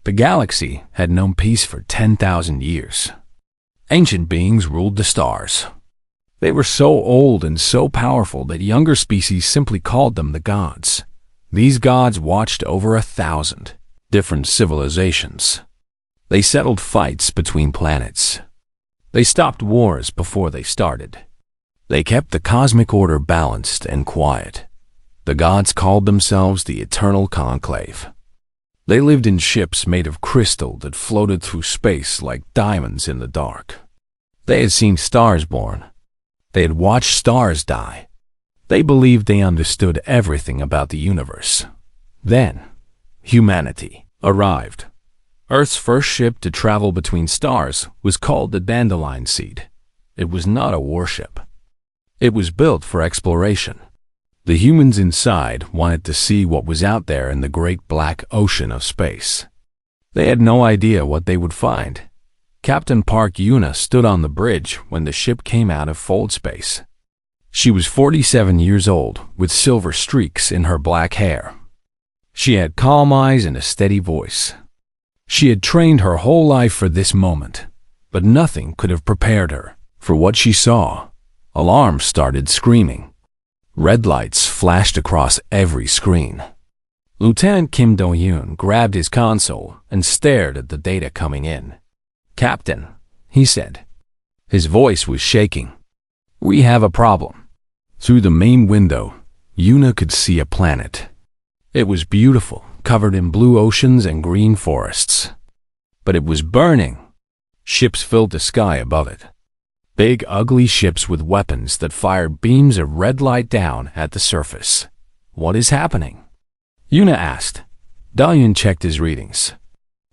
The galaxy had known peace for 10,000 years. Ancient beings ruled the stars. They were so old and so powerful that younger species simply called them the gods. These gods watched over 1,000 different civilizations. They settled fights between planets. They stopped wars before they started. They kept the cosmic order balanced and quiet. The gods called themselves the Eternal Conclave. They lived in ships made of crystal that floated through space like diamonds in the dark. They had seen stars born. They had watched stars die. They believed they understood everything about the universe. Then, humanity arrived. Earth's first ship to travel between stars was called the Dandelion Seed. It was not a warship. It was built for exploration. The humans inside wanted to see what was out there in the great black ocean of space. They had no idea what they would find. Captain Park Yuna stood on the bridge when the ship came out of fold space. She was 47 years old, with silver streaks in her black hair. She had calm eyes and a steady voice. She had trained her whole life for this moment, but nothing could have prepared her for what she saw. Alarms started screaming. Red lights flashed across every screen. Lieutenant Kim Do-yoon grabbed his console and stared at the data coming in. "Captain," he said. His voice was shaking. "We have a problem." Through the main window, Yuna could see a planet. It was beautiful, covered in blue oceans and green forests. But it was burning. Ships filled the sky above it. Big, ugly ships with weapons that fired beams of red light down at the surface. "What is happening?" Yuna asked. Do-yoon checked his readings.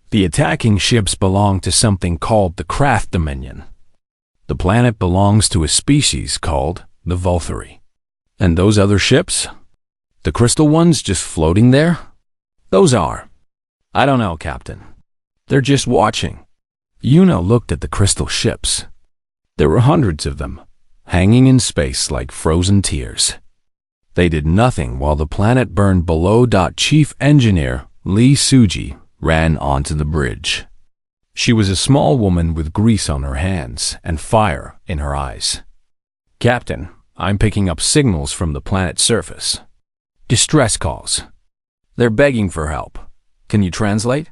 The attacking ships belong to something called the Krath Dominion. The planet belongs to a species called the Volthari. And those other ships? The crystal ones just floating there? Those are. I don't know, Captain. They're just watching. Yuna looked at the crystal ships. There were hundreds of them, hanging in space like frozen tears. They did nothing while the planet burned below. Chief Engineer Lee Suji ran onto the bridge. She was a small woman with grease on her hands and fire in her eyes. "Captain, I'm picking up signals from the planet's surface. Distress calls. They're begging for help. Can you translate?"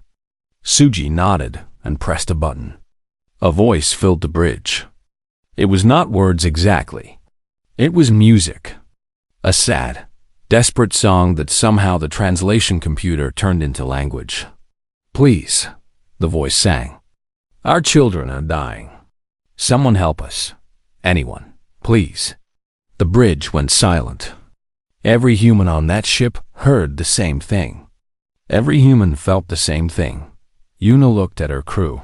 Suji nodded and pressed a button. A voice filled the bridge. It was not words exactly. It was music. A sad, desperate song that somehow the translation computer turned into language. "Please," the voice sang. "Our children are dying. Someone help us. Anyone, please." The bridge went silent. Every human on that ship heard the same thing. Every human felt the same thing. Yuna looked at her crew.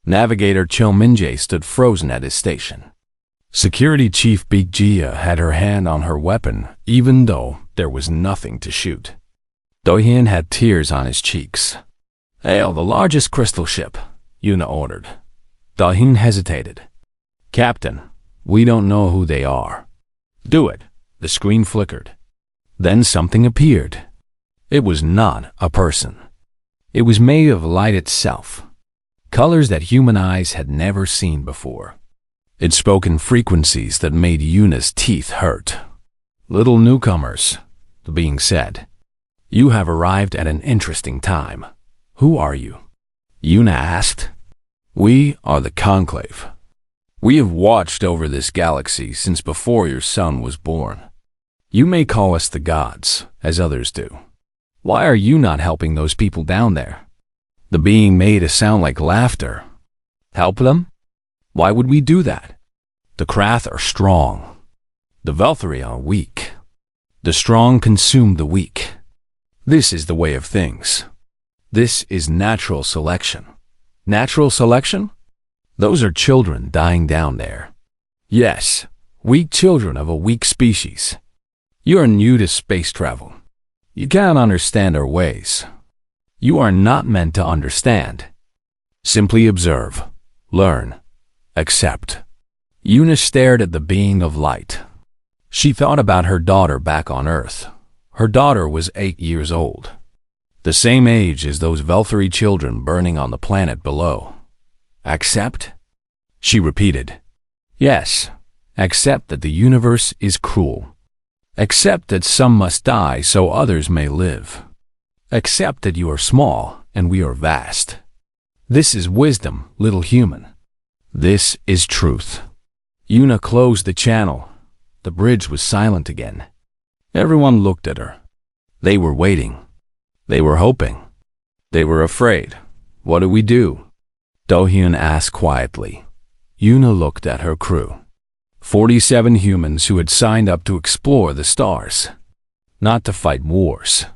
Navigator Cho Min-jae stood frozen at his station. Security Chief Big Jia had her hand on her weapon, even though there was nothing to shoot. Do-hyun had tears on his cheeks. "Hail the largest crystal ship," Yuna ordered. Do-hyun hesitated. "Captain, we don't know who they are." "Do it." The screen flickered. Then something appeared. It was not a person. It was made of light itself. Colors that human eyes had never seen before. It spoke in frequencies that made Yuna's teeth hurt. "Little newcomers," the being said. "You have arrived at an interesting time. Who are you?" Yuna asked. "We are the Conclave. We have watched over this galaxy since before your son was born. You may call us the gods, as others do. Why are you not helping those people down there?" The being made a sound like laughter. "Help them? Why would we do that? The Krath are strong. The Volthari are weak. The strong consume the weak. This is the way of things. This is natural selection." "Natural selection? Those are children dying down there." "Yes, weak children of a weak species. You are new to space travel. You can't understand our ways. You are not meant to understand. Simply observe, learn, accept." Yuna stared at the being of light. She thought about her daughter back on Earth. Her daughter was 8 years old. The same age as those Velthory children burning on the planet below. Accept? She repeated. Yes, accept that the universe is cruel. Accept that some must die so others may live. Accept that you are small and we are vast. This is wisdom, little human. This is truth. Yuna closed the channel. The bridge was silent again. Everyone looked at her. They were waiting. They were hoping. They were afraid. What do we do? Do-hyun asked quietly. Yuna looked at her crew. 47 humans who had signed up to explore the stars. Not to fight wars.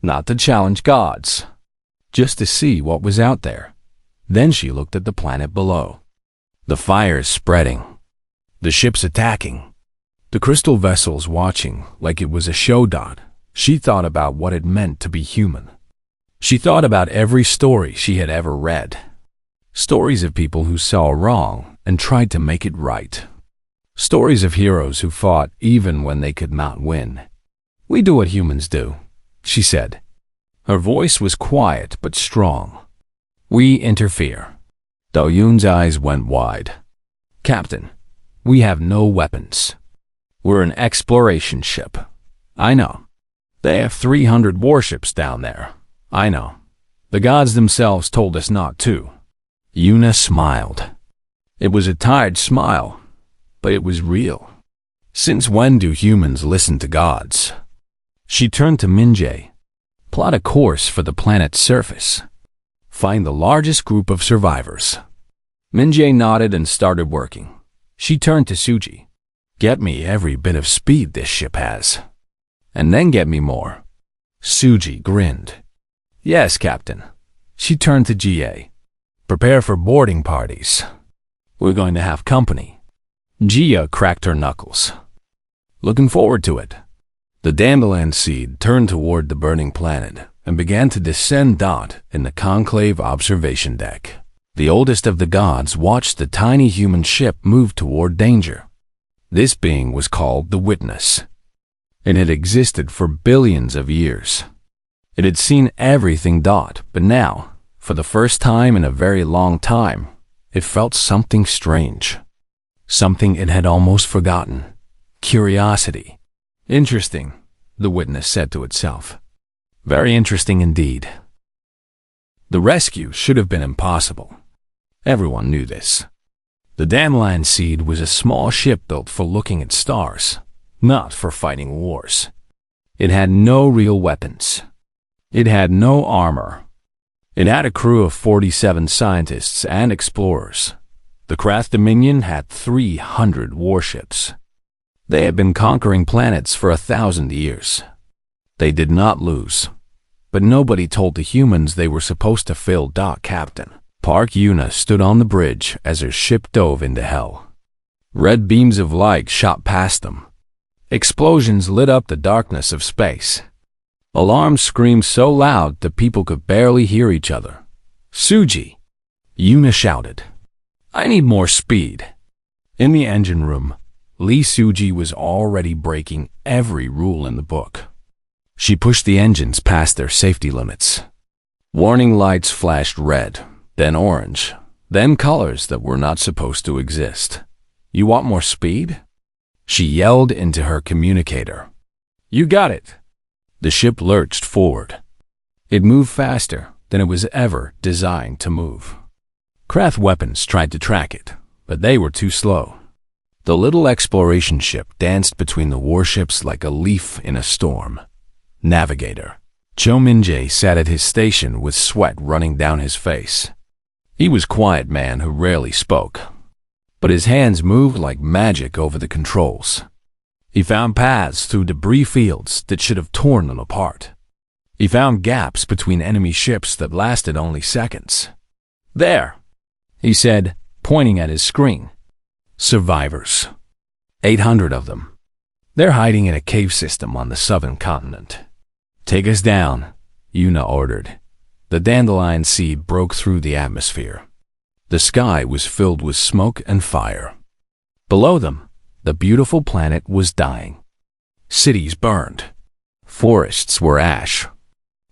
Not to challenge gods. Just to see what was out there. Then she looked at the planet below. The fires spreading. The ships attacking. The crystal vessels watching like it was a show. She thought about what it meant to be human. She thought about every story she had ever read. Stories of people who saw wrong and tried to make it right. Stories of heroes who fought even when they could not win. We do what humans do, she said. Her voice was quiet but strong. We interfere. Do-hyun's eyes went wide. Captain, we have no weapons. We're an exploration ship. I know. They have 300 warships down there. I know. The gods themselves told us not to. Yuna smiled. It was a tired smile, but it was real. Since when do humans listen to gods? She turned to Min-jae. Plot a course for the planet's surface. Find the largest group of survivors. Min-jae nodded and started working. She turned to Suji. Get me every bit of speed this ship has. And then get me more. Suji grinned. Yes, Captain. She turned to Jie. Prepare for boarding parties. We're going to have company. Jia cracked her knuckles. Looking forward to it. The dandelion seed turned toward the burning planet and began to descend. In the conclave observation deck. The oldest of the gods watched the tiny human ship move toward danger. This being was called the Witness. It had existed for billions of years. It had seen everything. But now, for the first time in a very long time, it felt something strange. Something it had almost forgotten. Curiosity. Interesting, the Witness said to itself. Very interesting indeed. The rescue should have been impossible. Everyone knew this. The dandelion seed was a small ship built for looking at stars, not for fighting wars. It had no real weapons. It had no armor. It had a crew of 47 scientists and explorers. The Krath Dominion had 300 warships. They had been conquering planets for 1,000 years. They did not lose. But nobody told the humans they were supposed to fill. Captain Park Yuna stood on the bridge as her ship dove into hell. Red beams of light shot past them. Explosions lit up the darkness of space. Alarms screamed so loud that people could barely hear each other. Suji! Yuna shouted. I need more speed. In the engine room, Lee Suji was already breaking every rule in the book. She pushed the engines past their safety limits. Warning lights flashed red, then orange, then colors that were not supposed to exist. You want more speed? She yelled into her communicator. You got it. The ship lurched forward. It moved faster than it was ever designed to move. Krath weapons tried to track it, but they were too slow. The little exploration ship danced between the warships like a leaf in a storm. Navigator. Cho Min-jae sat at his station with sweat running down his face. He was a quiet man who rarely spoke, but his hands moved like magic over the controls. He found paths through debris fields that should have torn them apart. He found gaps between enemy ships that lasted only seconds. There, he said, pointing at his screen. Survivors. 800 of them. They're hiding in a cave system on the southern continent. Take us down, Yuna ordered. The dandelion seed broke through the atmosphere. The sky was filled with smoke and fire. Below them, the beautiful planet was dying. Cities burned. Forests were ash.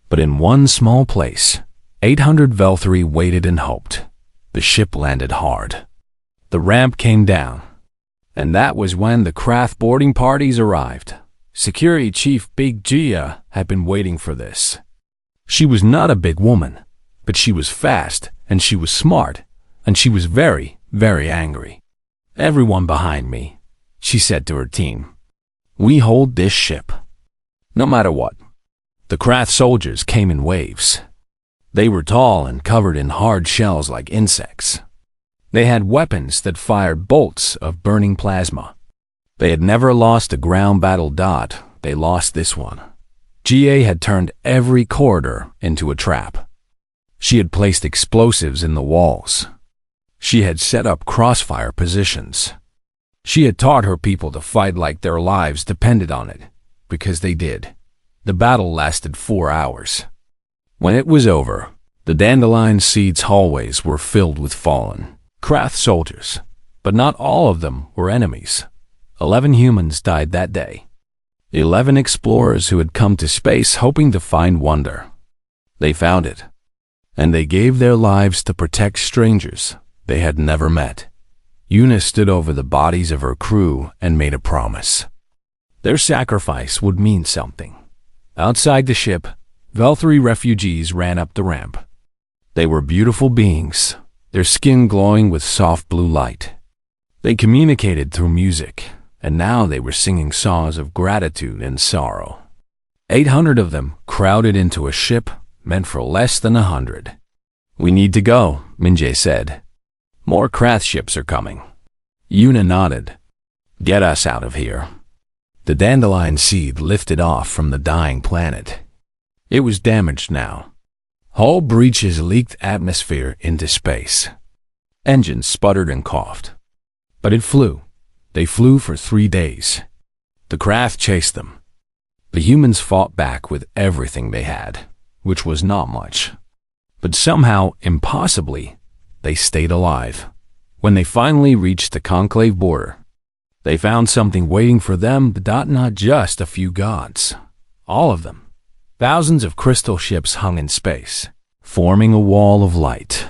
But in one small place, 800 Velthari waited and hoped. The ship landed hard. The ramp came down. And that was when the craft boarding parties arrived. Security Chief Big Gia had been waiting for this. She was not a big woman, but she was fast, and she was smart, and she was very, very angry. "Everyone behind me," she said to her team. "We hold this ship, no matter what." The craft soldiers came in waves. They were tall and covered in hard shells like insects. They had weapons that fired bolts of burning plasma. They had never lost a ground battle. They lost this one. GA had turned every corridor into a trap. She had placed explosives in the walls. She had set up crossfire positions. She had taught her people to fight like their lives depended on it, because they did. The battle lasted 4 hours. When it was over, the Dandelion Seed's hallways were filled with fallen craft soldiers, but not all of them were enemies. 11 humans died that day. 11 explorers who had come to space hoping to find wonder. They found it, and they gave their lives to protect strangers they had never met. Una stood over the bodies of her crew and made a promise. Their sacrifice would mean something. Outside the ship, Velthari refugees ran up the ramp. They were beautiful beings, their skin glowing with soft blue light. They communicated through music, and now they were singing songs of gratitude and sorrow. 800 of them crowded into a ship meant for less than 100. "We need to go," Minjae said. "More craft ships are coming." Una nodded. "Get us out of here." The Dandelion Seed lifted off from the dying planet. It was damaged now. Hull breaches leaked atmosphere into space. Engines sputtered and coughed. But it flew. They flew for 3 days. The craft chased them. The humans fought back with everything they had, which was not much. But somehow, impossibly, they stayed alive. When they finally reached the conclave border, they found something waiting for them, not just a few gods. All of them. Thousands of crystal ships hung in space, forming a wall of light.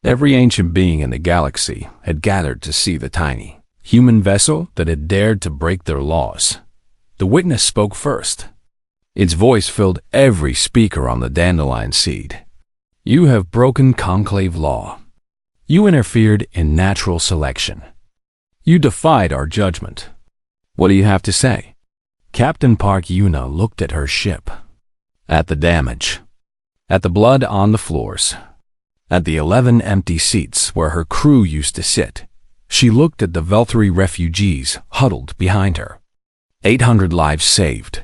Every ancient being in the galaxy had gathered to see the tiny human vessel that had dared to break their laws. The witness spoke first. Its voice filled every speaker on the Dandelion Seed. "You have broken conclave law. You interfered in natural selection. You defied our judgment. What do you have to say?" Captain Park Una looked at her ship, at the damage, at the blood on the floors, at the 11 empty seats where her crew used to sit. She looked at the Velthari refugees huddled behind her. 800 lives saved.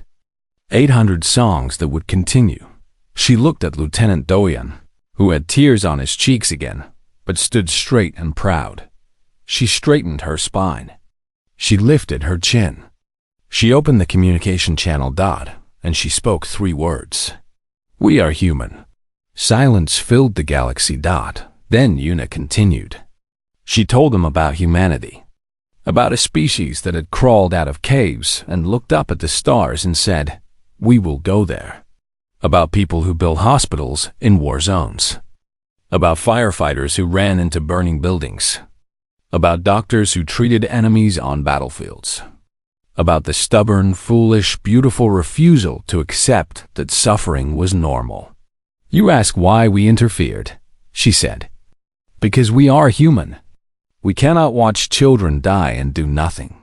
800 songs that would continue. She looked at Lieutenant Doyen, who had tears on his cheeks again, but stood straight and proud. She straightened her spine. She lifted her chin. She opened the communication channel and she spoke 3 words. "We are human." Silence filled the galaxy. Then Una continued. She told them about humanity, about a species that had crawled out of caves and looked up at the stars and said, "We will go there." About people who built hospitals in war zones. About firefighters who ran into burning buildings. About doctors who treated enemies on battlefields. About the stubborn, foolish, beautiful refusal to accept that suffering was normal. "You ask why we interfered," she said. "Because we are human. We cannot watch children die and do nothing.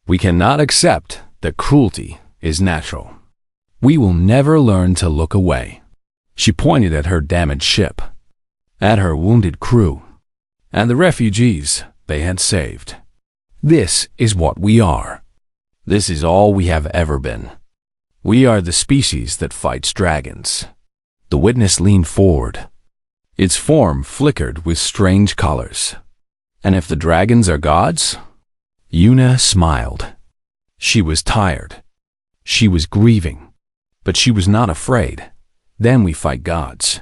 We cannot accept that cruelty is natural. We will never learn to look away." She pointed at her damaged ship, at her wounded crew, and the refugees they had saved. "This is what we are. This is all we have ever been. We are the species that fights dragons." The witness leaned forward. Its form flickered with strange colors. "And if the dragons are gods?" Una smiled. She was tired. She was grieving. But she was not afraid. "Then we fight gods."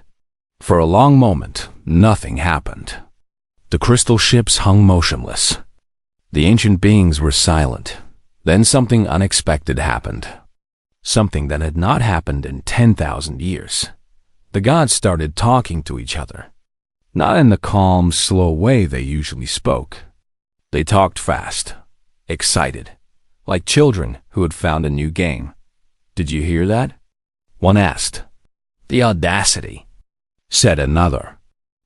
For a long moment, nothing happened. The crystal ships hung motionless. The ancient beings were silent. Then something unexpected happened. something that had not happened in 10,000 years. The gods started talking to each other. Not in the calm, slow way they usually spoke. They talked fast, excited, like children who had found a new game. "Did you hear that?" one asked. "The audacity," said another.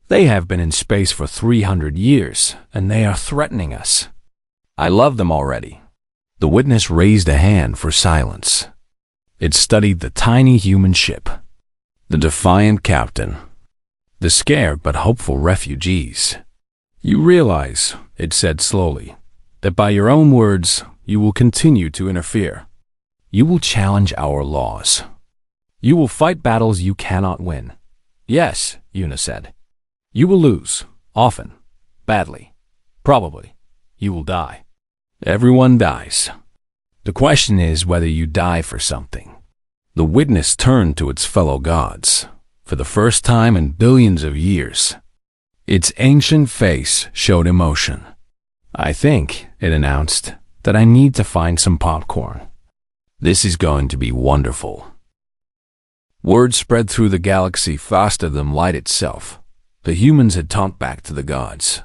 "They have been in space for 300 years, and they are threatening us. I love them already." The witness raised a hand for silence. It studied the tiny human ship, the defiant captain, the scared but hopeful refugees. "You realize," it said slowly, "that by your own words, you will continue to interfere. You will challenge our laws. You will fight battles you cannot win." "Yes," Una said. "You will lose, often, badly, probably. You will die. Everyone dies. The question is whether you die for something." The witness turned to its fellow gods. For the first time in billions of years, its ancient face showed emotion. "I think," it announced, "that I need to find some popcorn. This is going to be wonderful." Word spread through the galaxy faster than light itself. The humans had talked back to the gods.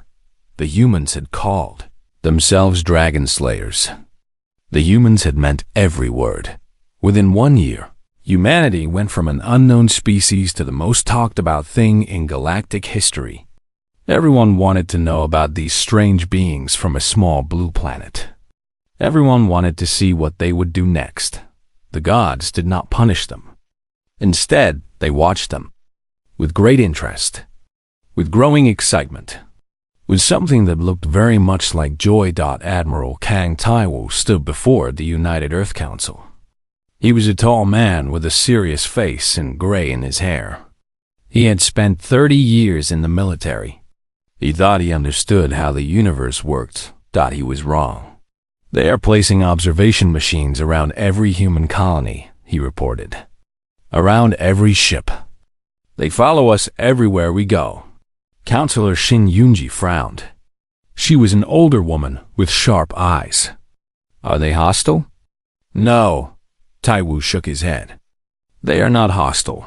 The humans had called themselves dragon slayers. The humans had meant every word. Within 1 year, humanity went from an unknown species to the most talked about thing in galactic history. Everyone wanted to know about these strange beings from a small blue planet. Everyone wanted to see what they would do next. The gods did not punish them. Instead, they watched them with great interest, with growing excitement, with something that looked very much like joy. Admiral Kang Taiwo stood before the United Earth Council. He was a tall man with a serious face and gray in his hair. He had spent 30 years in the military. He thought he understood how the universe worked. He was wrong. "They are placing observation machines around every human colony," he reported. "Around every ship. They follow us everywhere we go." Counselor Shin Yunji frowned. She was an older woman with sharp eyes. "Are they hostile?" "No." Taiwu shook his head. "They are not hostile.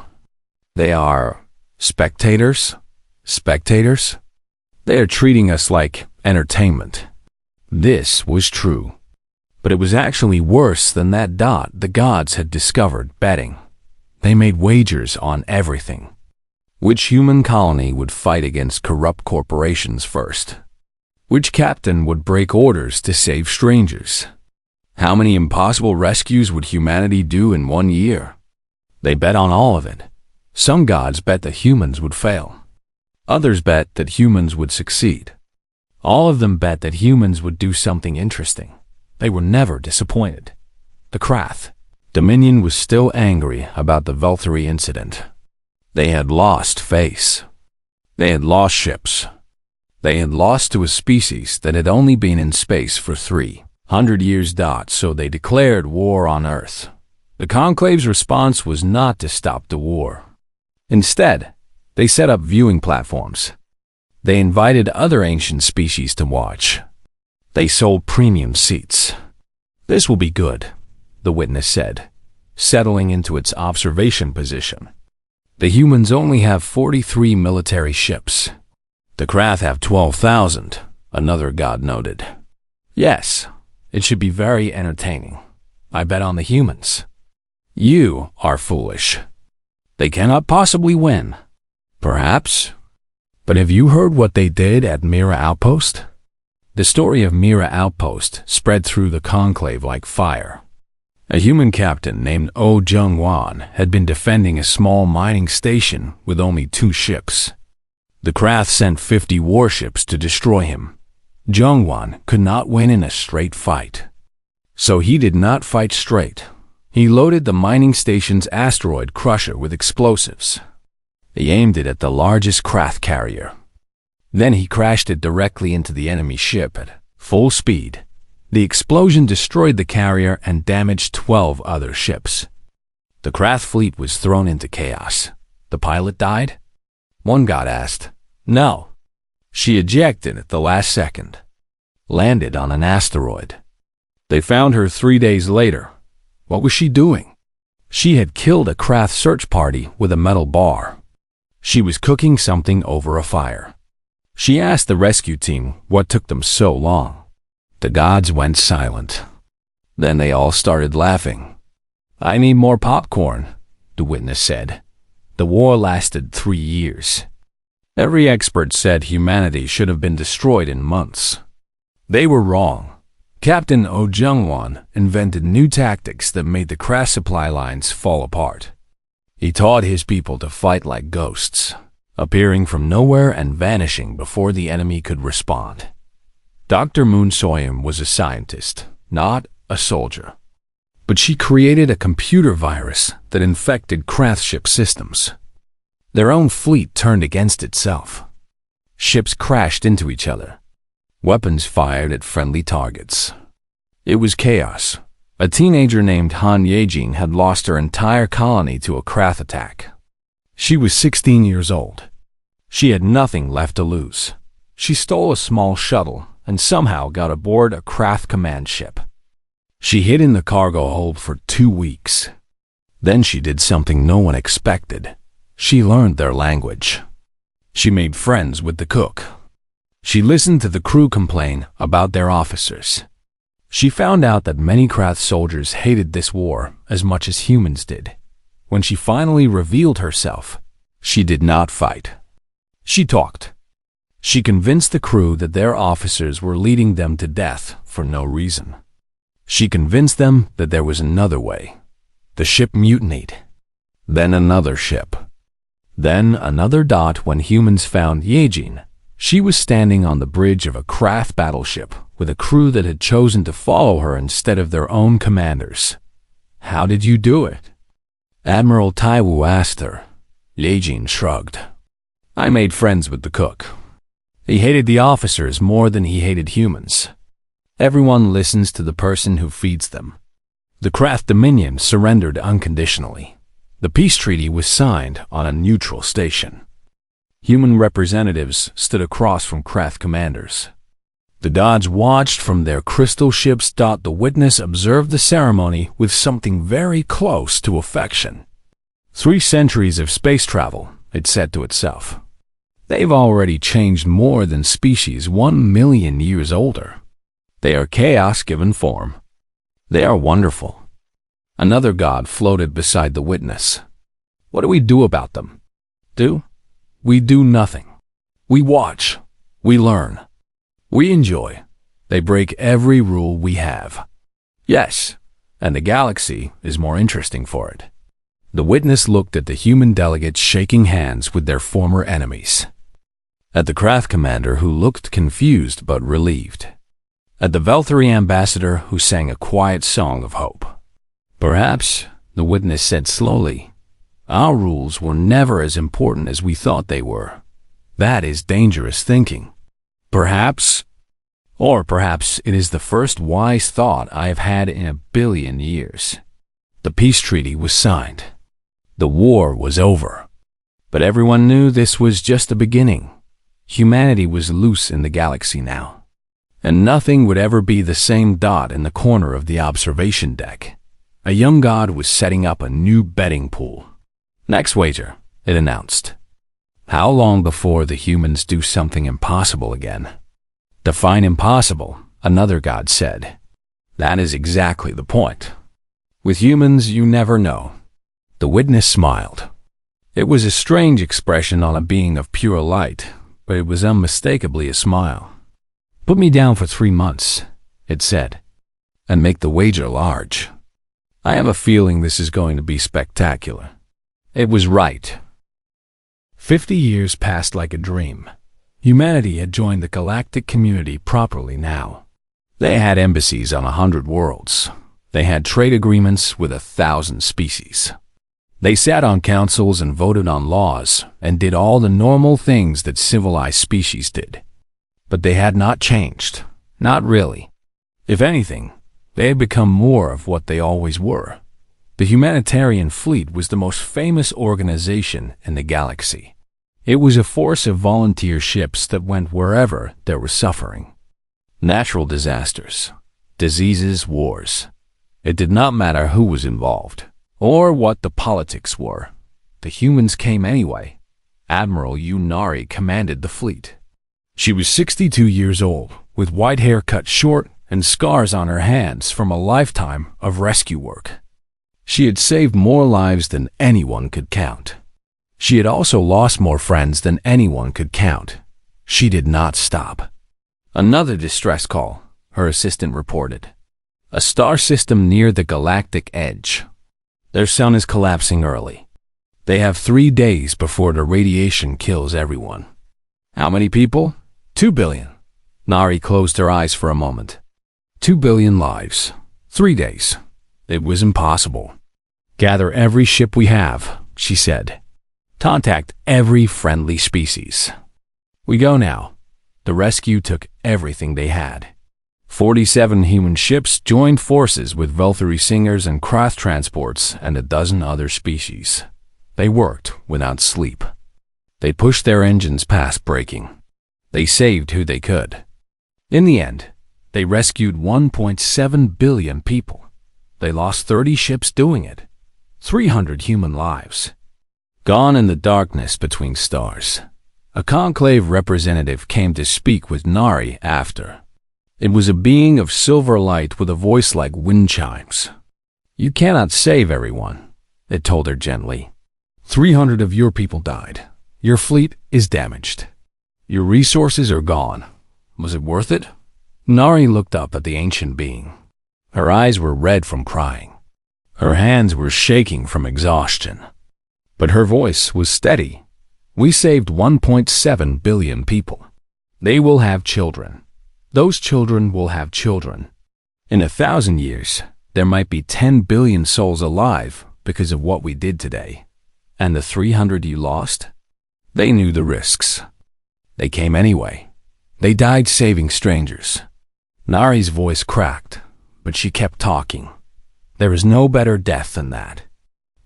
They are spectators. Spectators? They are treating us like entertainment." This was true. But it was actually worse than that. The gods had discovered betting. They made wagers on everything. Which human colony would fight against corrupt corporations first? Which captain would break orders to save strangers? How many impossible rescues would humanity do in 1 year? They bet on all of it. Some gods bet that humans would fail. Others bet that humans would succeed. All of them bet that humans would do something interesting. They were never disappointed. The Krath Dominion was still angry about the Valkyrie incident. They had lost face. They had lost ships. They had lost to a species that had only been in space for 300 years. So they declared war on Earth. The Conclave's response was not to stop the war. Instead, they set up viewing platforms. They invited other ancient species to watch. They sold premium seats. "This will be good," the witness said, settling into its observation position. "The humans only have 43 military ships. The Krath have 12,000, another god noted. Yes, it should be very entertaining. I bet on the humans." "You are foolish. They cannot possibly win." "Perhaps. But have you heard what they did at Mira Outpost?" The story of Mira Outpost spread through the conclave like fire. A human captain named Oh Jung-wan had been defending a small mining station with only 2 ships. The Krath sent 50 warships to destroy him. Jung-wan could not win in a straight fight. So he did not fight straight. He loaded the mining station's asteroid crusher with explosives. He aimed it at the largest Krath carrier. Then he crashed it directly into the enemy ship at full speed. The explosion destroyed the carrier and damaged 12 other ships. The Krath fleet was thrown into chaos. "The pilot died?" one god asked. "No. She ejected at the last second. Landed on an asteroid. They found her 3 days later. What was she doing?" She had killed a craft search party with a metal bar. She was cooking something over a fire. She asked the rescue team what took them so long. The gods went silent. Then they all started laughing. "I need more popcorn," the witness said. The war lasted 3 years. Every expert said humanity should have been destroyed in months. They were wrong. Captain Oh Jung-won invented new tactics that made the craft supply lines fall apart. He taught his people to fight like ghosts, appearing from nowhere and vanishing before the enemy could respond. Dr. Moon Soyum was a scientist, not a soldier. But she created a computer virus that infected craft ship systems. Their own fleet turned against itself. Ships crashed into each other. Weapons fired at friendly targets. It was chaos. A teenager named Han Yejin had lost her entire colony to a craft attack. She was 16 years old. She had nothing left to lose. She stole a small shuttle and somehow got aboard a craft command ship. She hid in the cargo hold for 2 weeks. Then she did something no one expected. She learned their language. She made friends with the cook. She listened to the crew complain about their officers. She found out that many craft soldiers hated this war as much as humans did. When she finally revealed herself, she did not fight. She talked. She convinced the crew that their officers were leading them to death for no reason. She convinced them that there was another way. The ship mutinied. Then another ship. Then another dot when humans found Yejin. She was standing on the bridge of a craft battleship with a crew that had chosen to follow her instead of their own commanders. "How did you do it?" Admiral Taiwu asked her. Yejin shrugged. "I made friends with the cook. He hated the officers more than he hated humans. Everyone listens to the person who feeds them." The craft Dominion surrendered unconditionally. The peace treaty was signed on a neutral station. Human representatives stood across from craft commanders. The gods watched from their crystal ships. The witness observed the ceremony with something very close to affection. 3 centuries of space travel, it said to itself. They've already changed more than species 1 million years older. They are chaos given form. They are wonderful. Another god floated beside the witness. What do we do about them? We do nothing. We watch. We learn. We enjoy. They break every rule we have. Yes, and the galaxy is more interesting for it. The witness looked at the human delegates shaking hands with their former enemies. At the craft commander who looked confused but relieved. At the Velthari ambassador who sang a quiet song of hope. Perhaps, the witness said slowly, our rules were never as important as we thought they were. That is dangerous thinking. Perhaps it is the first wise thought I have had in 1 billion years. The peace treaty was signed. The war was over. But everyone knew this was just the beginning. Humanity was loose in the galaxy now. And nothing would ever be the same. In the corner of the observation deck, a young god was setting up a new betting pool. Next wager, it announced. How long before the humans do something impossible again? Define impossible, another god said. That is exactly the point. With humans, you never know. The witness smiled. It was a strange expression on a being of pure light, but it was unmistakably a smile. Put me down for 3 months, it said, and make the wager large. I have a feeling this is going to be spectacular. It was right. 50 years passed like a dream. Humanity had joined the galactic community properly now. They had embassies on 100 worlds. They had trade agreements with 1,000 species. They sat on councils and voted on laws and did all the normal things that civilized species did. But they had not changed. Not really. If anything, they had become more of what they always were. The humanitarian fleet was the most famous organization in the galaxy. It was a force of volunteer ships that went wherever there was suffering. Natural disasters, diseases, wars. It did not matter who was involved. or what the politics were. The humans came anyway. Admiral Yunari commanded the fleet. She was 62 years old, with white hair cut short and scars on her hands from a lifetime of rescue work. She had saved more lives than anyone could count. She had also lost more friends than anyone could count. She did not stop. Another distress call, her assistant reported. A star system near the galactic edge. Their sun is collapsing early. They have 3 days before the radiation kills everyone. How many people? 2 billion. Nari closed her eyes for a moment. 2 billion lives. 3 days. It was impossible. Gather every ship we have, she said. Contact every friendly species. We go now. The rescue took everything they had. 47 human ships joined forces with Velthari singers and craft transports and a dozen other species. They worked without sleep. They pushed their engines past breaking. They saved who they could. In the end, they rescued 1.7 billion people. They lost 30 ships doing it. 300 human lives. Gone in the darkness between stars. A conclave representative came to speak with Nari after. It was a being of silver light with a voice like wind chimes. You cannot save everyone, it told her gently. 300 of your people died. Your fleet is damaged. Your resources are gone. Was it worth it? Nari looked up at the ancient being. Her eyes were red from crying. Her hands were shaking from exhaustion. But her voice was steady. We saved 1.7 billion people. They will have children. Those children will have children. In 1,000 years, there might be 10 billion souls alive because of what we did today. And the 300 you lost? They knew the risks. They came anyway. They died saving strangers. Nari's voice cracked, but she kept talking. There is no better death than that.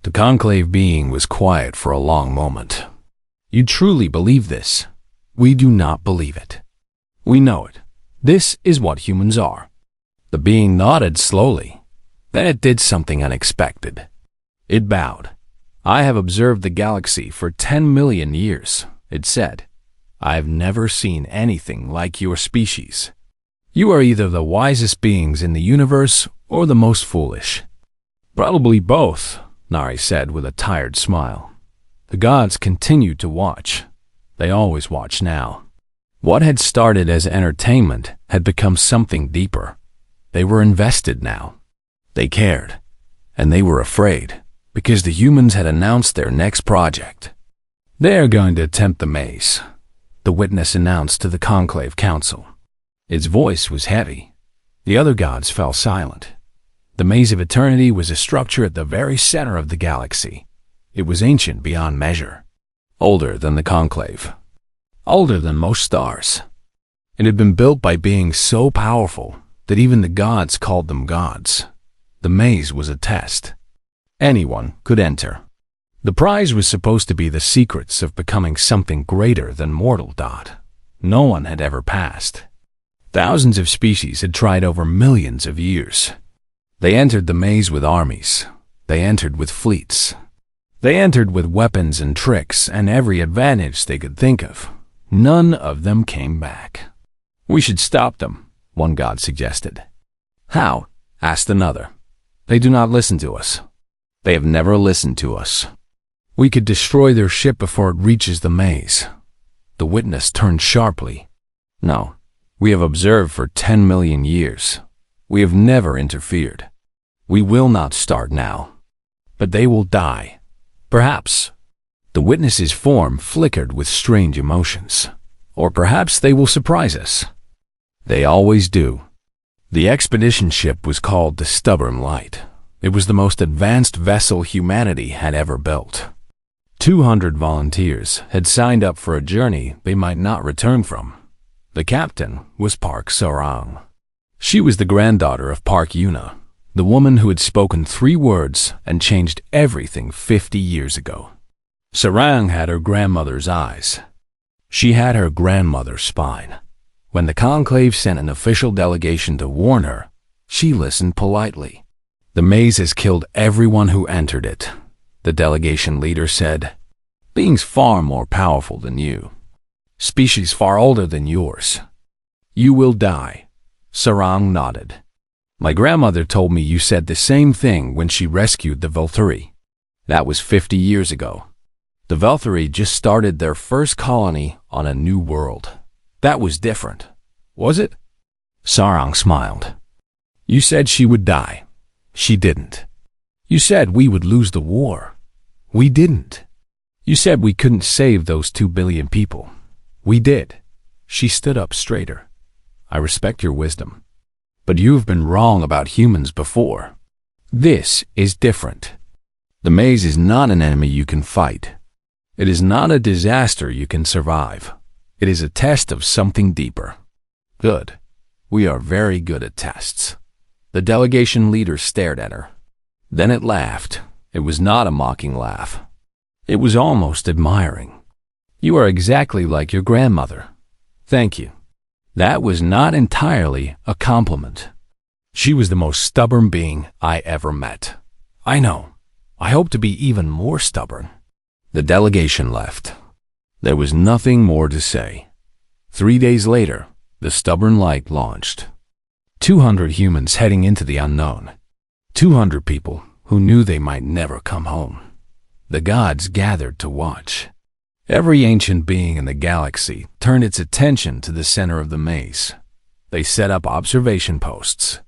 The conclave being was quiet for a long moment. You truly believe this? We do not believe it. We know it. This is what humans are. The being nodded slowly. Then it did something unexpected. It bowed. I have observed the galaxy for 10 million years, it said. I have never seen anything like your species. You are either the wisest beings in the universe or the most foolish. Probably both, Nari said with a tired smile. The gods continued to watch. They always watch now. What had started as entertainment had become something deeper. They were invested now. They cared. And they were afraid, because the humans had announced their next project. They are going to attempt the maze, the witness announced to the conclave council. Its voice was heavy. The other gods fell silent. The maze of eternity was a structure at the very center of the galaxy. It was ancient beyond measure. Older than the conclave. Older than most stars. It had been built by beings so powerful that even the gods called them gods. The maze was a test. Anyone could enter. The prize was supposed to be the secrets of becoming something greater than mortal. No one had ever passed. Thousands of species had tried over millions of years. They entered the maze with armies. They entered with fleets. They entered with weapons and tricks and every advantage they could think of. None of them came back. We should stop them, one god suggested. How? Asked another. They do not listen to us. They have never listened to us. We could destroy their ship before it reaches the maze. The witness turned sharply. No, we have observed for 10 million years. We have never interfered. We will not start now. But they will die. Perhaps. The witness's form flickered with strange emotions. Or perhaps they will surprise us. They always do. The expedition ship was called the Stubborn Light. It was the most advanced vessel humanity had ever built. 200 volunteers had signed up for a journey they might not return from. The captain was Park Sarang. She was the granddaughter of Park Yuna, the woman who had spoken 3 words and changed everything 50 years ago. Sarang had her grandmother's eyes. She had her grandmother's spine. When the conclave sent an official delegation to warn her, she listened politely. The maze has killed everyone who entered it, the delegation leader said. Beings far more powerful than you. Species far older than yours. You will die. Sarang nodded. My grandmother told me you said the same thing when she rescued the Velturi. That was 50 years ago. The Velturi just started their first colony on a new world. That was different, was it? Sarang smiled. You said she would die. She didn't. You said we would lose the war. We didn't. You said we couldn't save those 2 billion people. We did. She stood up straighter. I respect your wisdom. But you've been wrong about humans before. This is different. The maze is not an enemy you can fight. It is not a disaster you can survive. It is a test of something deeper. Good. We are very good at tests. The delegation leader stared at her. Then it laughed. It was not a mocking laugh. It was almost admiring. You are exactly like your grandmother. Thank you. That was not entirely a compliment. She was the most stubborn being I ever met. I know. I hope to be even more stubborn. The delegation left. There was nothing more to say. 3 days later, the stubborn light launched. 200 humans heading into the unknown. 200 people who knew they might never come home. The gods gathered to watch. Every ancient being in the galaxy turned its attention to the center of the maze. They set up observation posts.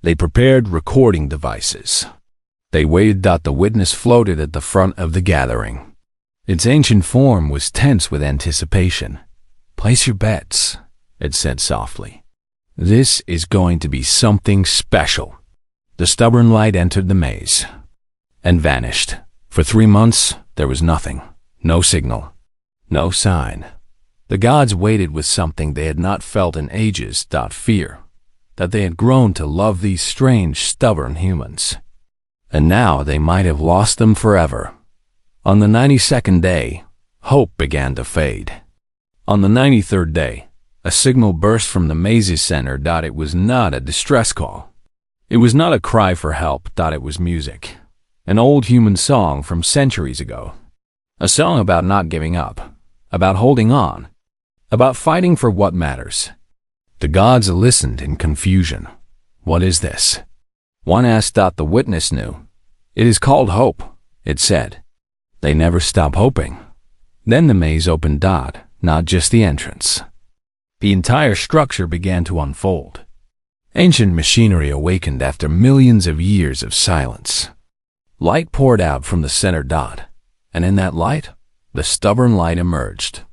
They prepared recording devices. They waited. The witness floated at the front of the gathering. Its ancient form was tense with anticipation. Place your bets, it said softly. This is going to be something special. The stubborn light entered the maze and vanished. For 3 months, there was nothing. No signal. No sign. The gods waited with something they had not felt in ages. Fear. That they had grown to love these strange, stubborn humans. And now they might have lost them forever. On the 92nd day, hope began to fade. On the 93rd day, a signal burst from the maze's center. It was not a distress call. It was not a cry for help. It was music. An old human song from centuries ago. A song about not giving up, about holding on, about fighting for what matters. The gods listened in confusion. What is this? One asked. The witness knew. It is called hope, it said. They never stop hoping. Then the maze opened. Not just the entrance. The entire structure began to unfold. Ancient machinery awakened after millions of years of silence. Light poured out from the center. And in that light, the stubborn light emerged.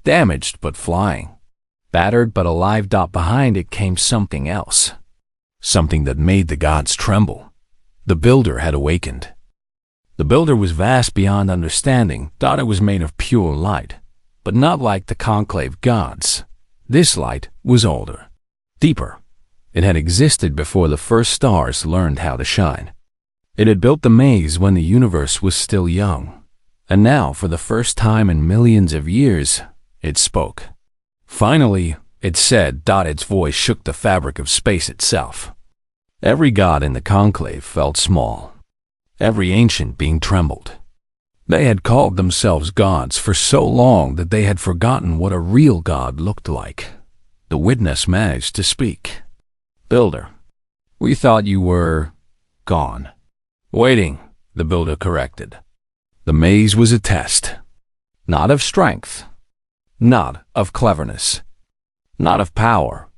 Damaged but flying. Battered but alive. Behind it came something else. Something that made the gods tremble. The builder had awakened. The builder was vast beyond understanding. It was made of pure light, but not like the conclave gods. This light was older, deeper. It had existed before the first stars learned how to shine. It had built the maze when the universe was still young. And now, for the first time in millions of years, it spoke. Finally, it said. Its voice shook the fabric of space itself. Every god in the conclave felt small. Every ancient being trembled. They had called themselves gods for so long that they had forgotten what a real god looked like. The witness managed to speak. Builder, we thought you were gone. Waiting, the builder corrected. The maze was a test. Not of strength. Not of cleverness. Not of power.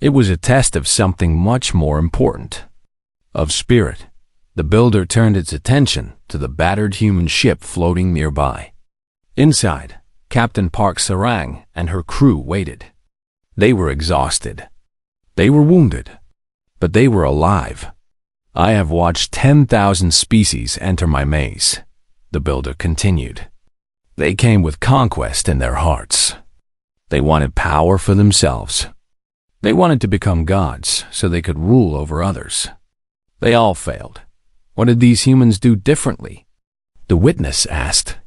It was a test of something much more important. Of spirit. The builder turned its attention to the battered human ship floating nearby. Inside, Captain Park Sarang and her crew waited. They were exhausted. They were wounded. But they were alive. I have watched 10,000 species enter my maze, the builder continued. They came with conquest in their hearts. They wanted power for themselves. They wanted to become gods so they could rule over others. They all failed. What did these humans do differently? The witness asked.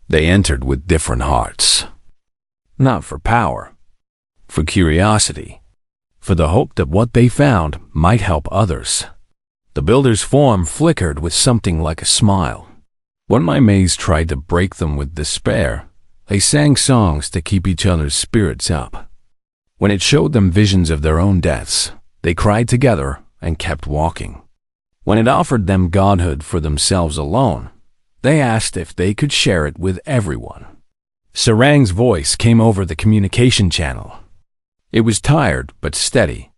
They entered with different hearts. Not for power. For curiosity. For the hope that what they found might help others. The builder's form flickered with something like a smile. When my maze tried to break them with despair, they sang songs to keep each other's spirits up. When it showed them visions of their own deaths, they cried together and kept walking. When it offered them godhood for themselves alone, they asked if they could share it with everyone. Sarang's voice came over the communication channel. It was tired but steady,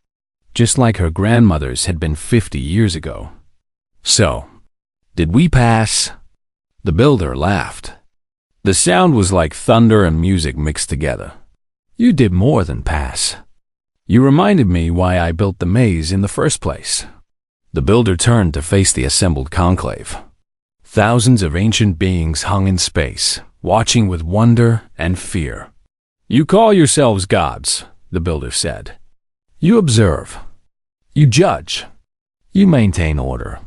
just like her grandmother's had been 50 years ago. So, did we pass? The builder laughed. The sound was like thunder and music mixed together. You did more than pass. You reminded me why I built the maze in the first place. The builder turned to face the assembled conclave. Thousands of ancient beings hung in space, watching with wonder and fear. You call yourselves gods, the builder said. You observe. You judge. You maintain order.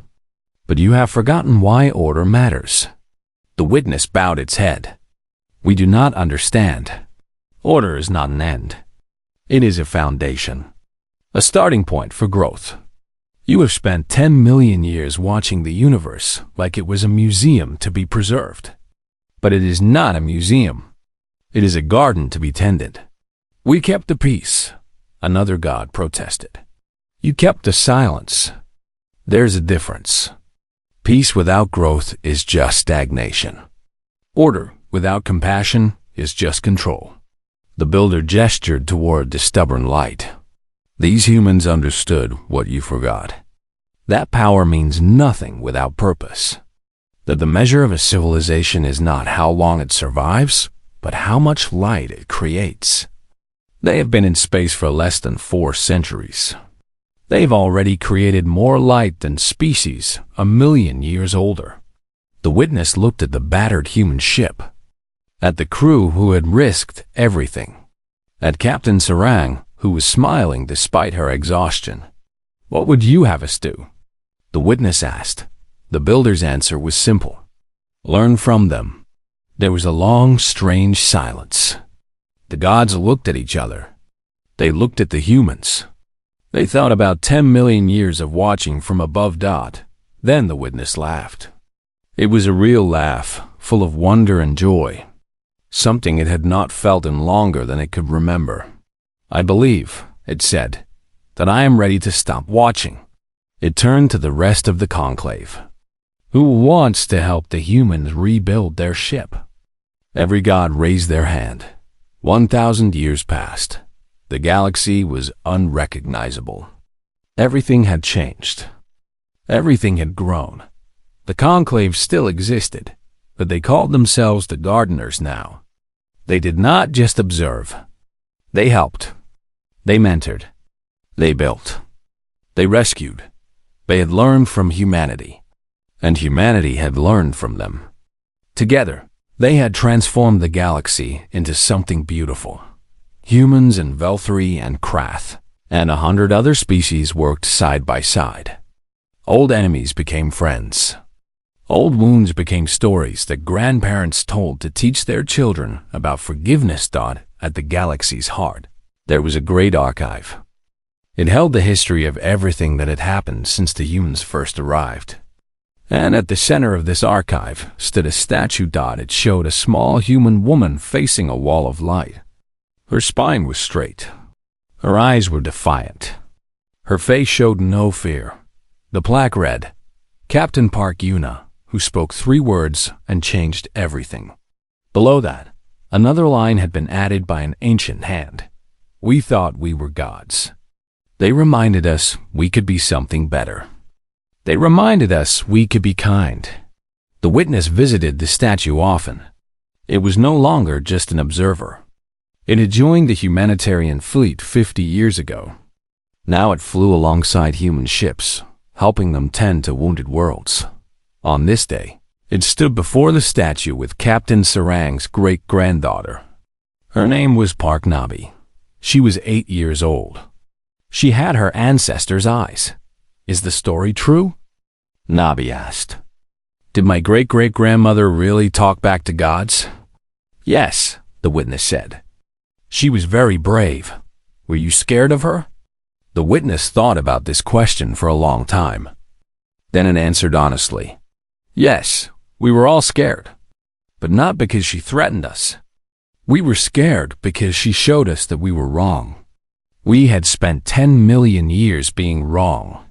But you have forgotten why order matters. The witness bowed its head. We do not understand. Order is not an end. It is a foundation, a starting point for growth. You have spent 10 million years watching the universe like it was a museum to be preserved. But it is not a museum. It is a garden to be tended. We kept the peace, another god protested. You kept the silence. There's a difference. Peace without growth is just stagnation. Order without compassion is just control. The builder gestured toward the stubborn light. These humans understood what you forgot. That power means nothing without purpose. That the measure of a civilization is not how long it survives, but how much light it creates. They have been in space for less than 4 centuries. They've already created more light than species 1,000,000 years older. The witness looked at the battered human ship, at the crew who had risked everything, at Captain Sarang, who was smiling despite her exhaustion. What would you have us do? The witness asked. The builder's answer was simple. Learn from them. There was a long, strange silence. The gods looked at each other. They looked at the humans. They thought about 10 million years of watching from above. Then the witness laughed. It was a real laugh, full of wonder and joy. Something it had not felt in longer than it could remember. I believe, it said, that I am ready to stop watching. It turned to the rest of the conclave. Who wants to help the humans rebuild their ship? Every god raised their hand. 1,000 years passed. The galaxy was unrecognizable. Everything had changed. Everything had grown. The conclave still existed, but they called themselves the gardeners now. They did not just observe. They helped. They mentored. They built. They rescued. They had learned from humanity, and humanity had learned from them. Together, they had transformed the galaxy into something beautiful. Humans and Velthri and Krath, and 100 other species worked side by side. Old enemies became friends. Old wounds became stories that grandparents told to teach their children about forgiveness. At the galaxy's heart, there was a great archive. It held the history of everything that had happened since the humans first arrived. And at the center of this archive stood a statue. It showed a small human woman facing a wall of light. Her spine was straight. Her eyes were defiant. Her face showed no fear. The plaque read, Captain Park Yuna, who spoke 3 words and changed everything. Below that, another line had been added by an ancient hand. We thought we were gods. They reminded us we could be something better. They reminded us we could be kind. The witness visited the statue often. It was no longer just an observer. It had joined the humanitarian fleet 50 years ago. Now it flew alongside human ships, helping them tend to wounded worlds. On this day, it stood before the statue with Captain Sarang's great-granddaughter. Her name was Park Nabi. She was 8 years old. She had her ancestors' eyes. Is the story true? Nabi asked. Did my great-great-grandmother really talk back to gods? Yes, the witness said. She was very brave. Were you scared of her? The witness thought about this question for a long time. Then it answered honestly. Yes, we were all scared. But not because she threatened us. We were scared because she showed us that we were wrong. We had spent 10 million years being wrong.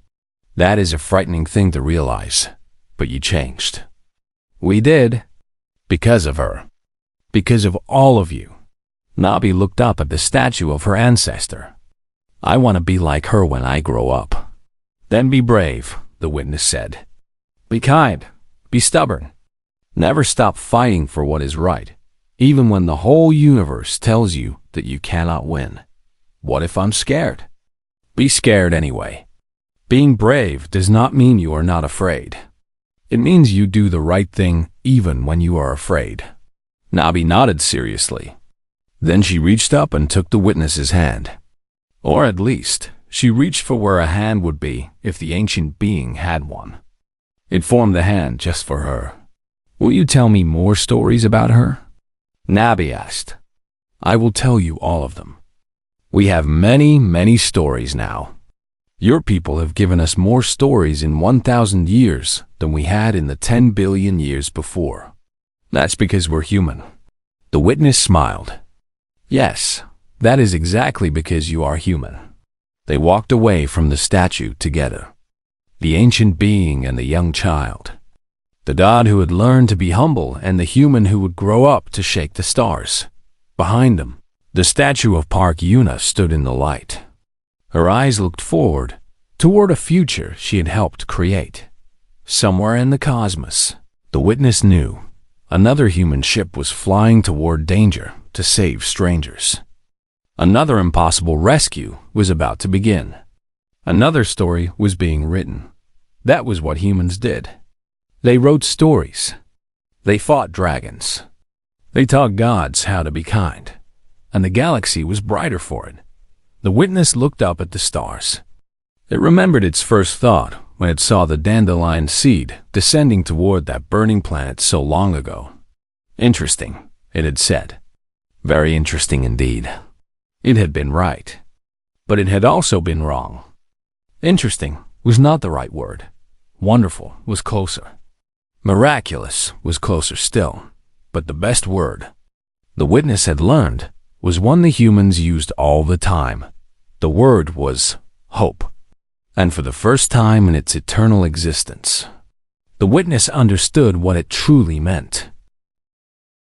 That is a frightening thing to realize. But you changed. We did. Because of her. Because of all of you. Nabi looked up at the statue of her ancestor. I want to be like her when I grow up. Then be brave, the witness said. Be kind. Be stubborn. Never stop fighting for what is right, even when the whole universe tells you that you cannot win. What if I'm scared? Be scared anyway. Being brave does not mean you are not afraid. It means you do the right thing even when you are afraid. Nabi nodded seriously. Then she reached up and took the witness's hand. Or at least, she reached for where a hand would be if the ancient being had one. It formed the hand just for her. Will you tell me more stories about her? Nabi asked. I will tell you all of them. We have many, many stories now. Your people have given us more stories in 1,000 years than we had in the 10 billion years before. That's because we're human. The witness smiled. Yes, that is exactly because you are human. They walked away from the statue together. The ancient being and the young child. The god who had learned to be humble and the human who would grow up to shake the stars. Behind them, the statue of Park Yuna stood in the light. Her eyes looked forward, toward a future she had helped create. Somewhere in the cosmos, the witness knew another human ship was flying toward danger to save strangers. Another impossible rescue was about to begin. Another story was being written. That was what humans did. They wrote stories. They fought dragons. They taught gods how to be kind. And the galaxy was brighter for it. The witness looked up at the stars. It remembered its first thought when it saw the dandelion seed descending toward that burning planet so long ago. Interesting, it had said. Very interesting indeed. It had been right. But it had also been wrong. Interesting was not the right word. Wonderful was closer. Miraculous was closer still. But the best word, the witness had learned, was one the humans used all the time. The word was hope. And for the first time in its eternal existence, the witness understood what it truly meant.